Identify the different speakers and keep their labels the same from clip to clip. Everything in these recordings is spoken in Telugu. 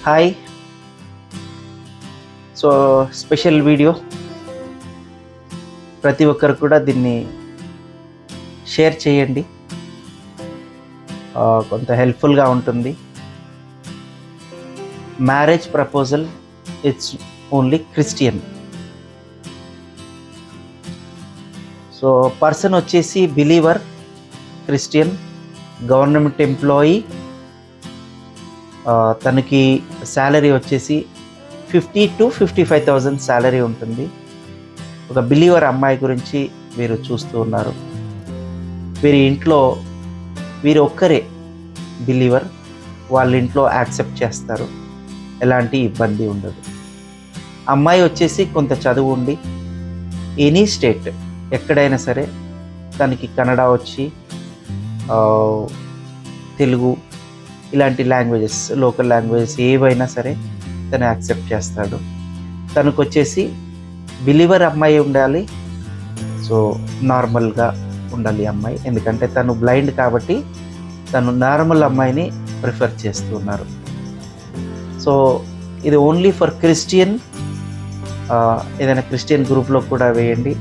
Speaker 1: హాయ్. సో స్పెషల్ వీడియో, ప్రతి ఒక్కరు కూడా దీన్ని షేర్ చేయండి, కొంత హెల్ప్ఫుల్గా ఉంటుంది. Marriage proposal it's only Christian. So person వచ్చేసి బిలీవర్, క్రిస్టియన్, గవర్నమెంట్ ఎంప్లాయీ. తనకి శాలరీ వచ్చేసి 50,000 to 55,000 శాలరీ ఉంటుంది. ఒక బిలీవర్ అమ్మాయి గురించి వీరు చూస్తూ ఉన్నారు. వీరి ఇంట్లో వీరు ఒక్కరే బిలీవర్, వాళ్ళ ఇంట్లో యాక్సెప్ట్ చేస్తారు, ఎలాంటి ఇబ్బంది ఉండదు. అమ్మాయి వచ్చేసి కొంత చదువు ఉండి ఎనీ స్టేట్ ఎక్కడైనా సరే, తనకి కన్నడ వచ్చి, తెలుగు, ఇలాంటి లాంగ్వేజెస్, లోకల్ లాంగ్వేజెస్ ఏవైనా సరే తను యాక్సెప్ట్ చేస్తాడు. తనకు వచ్చేసి బిలీవర్ అమ్మాయి ఉండాలి. సో నార్మల్గా ఉండాలి అమ్మాయి, ఎందుకంటే తను బ్లైండ్ కాబట్టి తను నార్మల్ అమ్మాయిని ప్రిఫర్ చేస్తున్నారు. సో ఇది ఓన్లీ ఫర్ క్రిస్టియన్. ఏదైనా క్రిస్టియన్ గ్రూప్లో కూడా వేయండి.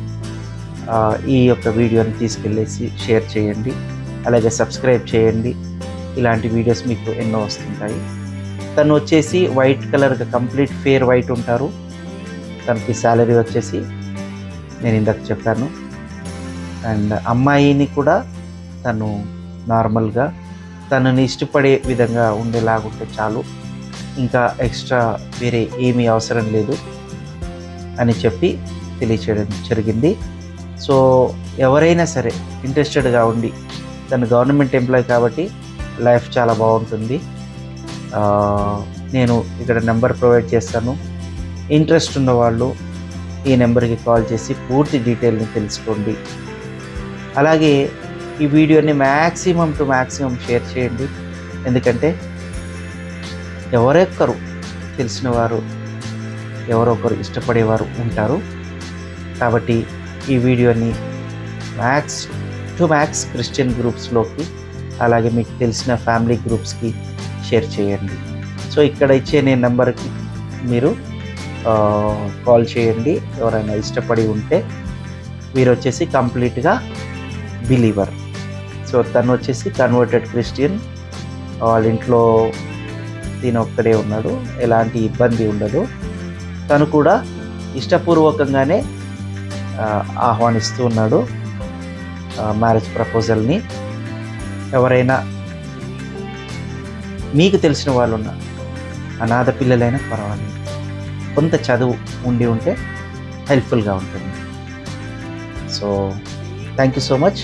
Speaker 1: ఈ యొక్క వీడియోని తీసుకెళ్ళేసి షేర్ చేయండి, అలాగే సబ్స్క్రైబ్ చేయండి. ఇలాంటి వీడియోస్ మీకు ఎన్నో వస్తుంటాయి. తను వచ్చేసి వైట్ కలర్గా కంప్లీట్ ఫేర్ వైట్ ఉంటారు. తనకి శాలరీ వచ్చేసి నేను ఇందాక చెప్పాను. అండ్ అమ్మాయిని కూడా తను నార్మల్గా తనని ఇష్టపడే విధంగా ఉండేలాగుంటే చాలు, ఇంకా ఎక్స్ట్రా వేరే ఏమీ అవసరం లేదు అని చెప్పి తెలియచేయడం జరిగింది. సో ఎవరైనా సరే ఇంట్రెస్టెడ్గా ఉండి, తను గవర్నమెంట్ ఎంప్లాయీ కాబట్టి లైఫ్ చాలా బాగుంటుంది. నేను ఇక్కడ నెంబర్ ప్రొవైడ్ చేస్తాను. ఇంట్రెస్ట్ ఉన్నవాళ్ళు ఈ నెంబర్కి కాల్ చేసి పూర్తి డీటెయిల్ని తెలుసుకోండి. అలాగే ఈ వీడియోని మ్యాక్సిమం టు మ్యాక్సిమం షేర్ చేయండి, ఎందుకంటే ఎవరొక్కరు తెలిసిన వారు, ఎవరొకరు ఇష్టపడేవారు ఉంటారు. కాబట్టి ఈ వీడియోని మ్యాక్స్ టు మ్యాక్స్ క్రిస్టియన్ గ్రూప్స్లోకి, అలాగే మీకు తెలిసిన ఫ్యామిలీ గ్రూప్స్కి షేర్ చేయండి. సో ఇక్కడ ఇచ్చే నేను నెంబర్కి మీరు కాల్ చేయండి. ఎవరైనా ఇష్టపడి ఉంటే, వీరు వచ్చేసి కంప్లీట్గా బిలీవర్. సో తను వచ్చేసి కన్వర్టెడ్ క్రిస్టియన్. వాళ్ళ ఇంట్లో దీని ఒక్కడే ఉన్నాడు, ఎలాంటి ఇబ్బంది ఉండదు. తను కూడా ఇష్టపూర్వకంగానే ఆహ్వానిస్తూ ఉన్నాడు మ్యారేజ్ ప్రపోజల్ని. ఎవరైనా మీకు తెలిసిన వాళ్ళు ఉన్న అనాథ పిల్లలైనా పర్వాలేదు, కొంత చదువు ఉండి ఉంటే హెల్ప్ఫుల్గా ఉంటుంది. So thank you so much.